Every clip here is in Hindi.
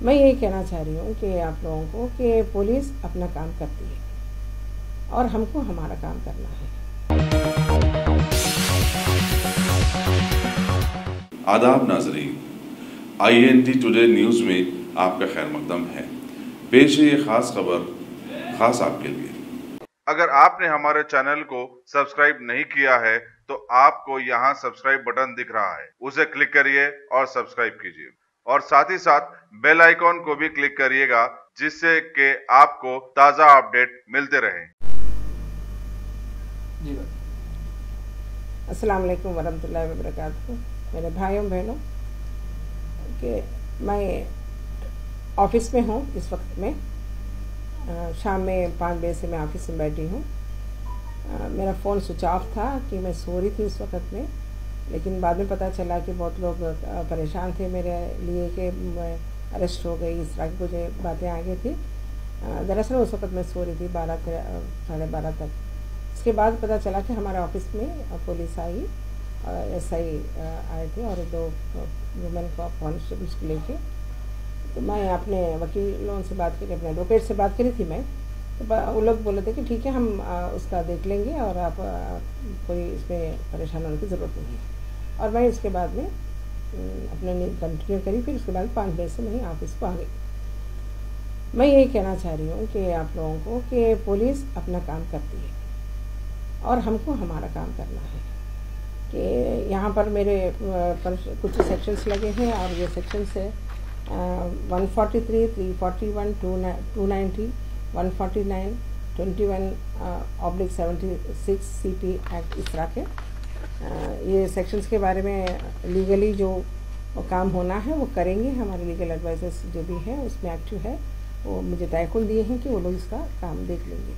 मैं यही कहना चाह रही हूँ कि आप लोगों को कि पुलिस अपना काम करती है और हमको हमारा काम करना है। आदाब नाजरीन, INT टुडे न्यूज़ में आपका खैर मकदम है। पेश है ये खास खबर खास आपके लिए। अगर आपने हमारे चैनल को सब्सक्राइब नहीं किया है तो आपको यहाँ सब्सक्राइब बटन दिख रहा है, उसे क्लिक करिए और सब्सक्राइब कीजिए और साथ ही साथ बेल आइकॉन को भी क्लिक करिएगा जिससे कि आपको ताज़ा अपडेट मिलते रहें। अस्सलाम वालेकुम वरहमतुल्लाहि वबरकातुहू। मेरे भाइयों बहनों कि मैं ऑफिस में हूँ इस वक्त में। शाम में 5 बजे से मैं ऑफिस में बैठी हूँ। मेरा फ़ोन स्विच ऑफ था कि मैं सो रही थी उस वक्त में, लेकिन बाद में पता चला कि बहुत लोग परेशान थे मेरे लिए कि मैं अरेस्ट हो गई, इस तरह की कुछ बातें आ गई थी। दरअसल उस वक्त मैं सो रही थी 12 साढ़े 12 तक। इसके बाद पता चला कि हमारे ऑफिस में पुलिस आई, SI आए थे और 2 वुमेन कॉन्स्टेबल्स को लेके। तो मैं अपने वकीलों से बात करी, अपने एडवोकेट से बात करी थी मैं। तो वो लोग बोले थे कि ठीक है, हम उसका देख लेंगे और आप कोई इसमें परेशान होने की ज़रूरत नहीं है। और मैं इसके बाद में अपने नींद कंटिन्यू करी। फिर उसके बाद 5 बजे से मैं ऑफिस को आ गई। मैं यही कहना चाह रही हूँ कि आप लोगों को कि पुलिस अपना काम करती है और हमको हमारा काम करना है। कि यहाँ पर मेरे कुछ सेक्शंस लगे हैं और ये सेक्शंस है 143, 341, 290, 149, 21/76 CP एक्ट, इस तरह के ये सेक्शंस के बारे में लीगली जो काम होना है वो करेंगे। हमारे लीगल एडवाइजर्स जो भी है उसमें एक्टिव है, वो मुझे तयक़ुन दिए हैं कि वो लोग इसका काम देख लेंगे।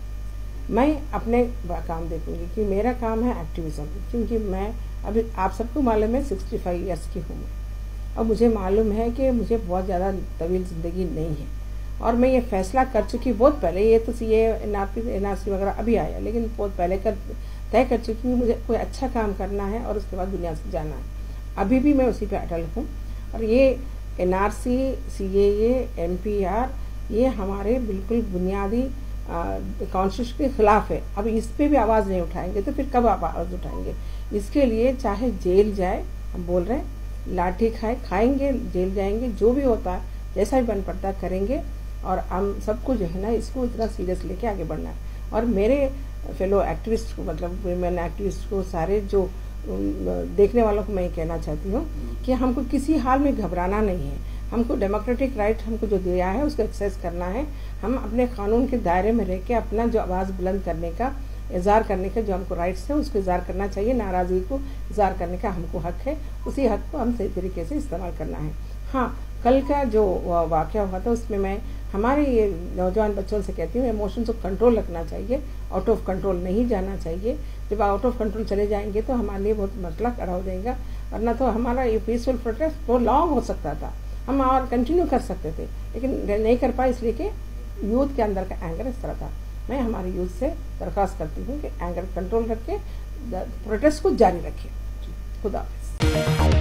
मैं अपने काम देखूंगी कि मेरा काम है एक्टिविज़म, क्योंकि मैं अभी आप सबको मालूम है 65 ईयर्स की हूँ मैं, और मुझे मालूम है कि मुझे बहुत ज़्यादा तवील ज़िंदगी नहीं है। और मैं ये फैसला कर चुकी बहुत पहले, ये तो ये NRC वगैरह अभी आया, लेकिन बहुत पहले तय कर चुकी हूँ मुझे कोई अच्छा काम करना है और उसके बाद दुनिया से जाना है। अभी भी मैं उसी पे अटल हूँ। और ये NRC, CAA, MPR ये हमारे बिल्कुल बुनियादी कॉन्स्टिट्यूशन के खिलाफ है। अब इस पे भी आवाज़ नहीं उठाएंगे तो फिर कब आवाज़ उठाएंगे? इसके लिए चाहे जेल जाए, हम बोल रहे हैं, लाठी खाएंगे, जेल जाएंगे, जो भी होता है जैसा भी बन पड़ता करेंगे। और हम सबको जो है ना इसको इतना सीरियस लेके आगे बढ़ना है। और मेरे फेलो एक्टिविस्ट को, मतलब वुमेन एक्टिविस्ट को, सारे जो देखने वालों को मैं कहना चाहती हूँ कि हमको किसी हाल में घबराना नहीं है। हमको डेमोक्रेटिक राइट हमको जो दिया है उसको एक्सरसाइज करना है। हम अपने कानून के दायरे में रह के अपना जो आवाज़ बुलंद करने का, इज़हार करने का जो हमको राइट्स है उसको इज़हार करना चाहिए। नाराज़गी को इज़हार करने का हमको हक है, उसी हक को हम सही तरीके से इस्तेमाल करना है। हाँ, कल का जो वाक़या हुआ था उसमें मैं हमारे ये नौजवान बच्चों से कहती हूँ, इमोशंस को कंट्रोल रखना चाहिए, आउट ऑफ कंट्रोल नहीं जाना चाहिए। जब आउट ऑफ कंट्रोल चले जाएंगे तो हमारे लिए बहुत मसला खड़ा हो जाएगा, वरना तो हमारा ये पीसफुल प्रोटेस्ट बहुत लॉन्ग हो सकता था, हम और कंटिन्यू कर सकते थे, लेकिन नहीं कर पाए इसलिए कि यूथ के अंदर का एंगर इस तरह था। मैं हमारे यूथ से दरख्वास्त करती हूँ कि एंगर कंट्रोल रख के प्रोटेस्ट को जारी रखें। खुदा हाफ़िज़।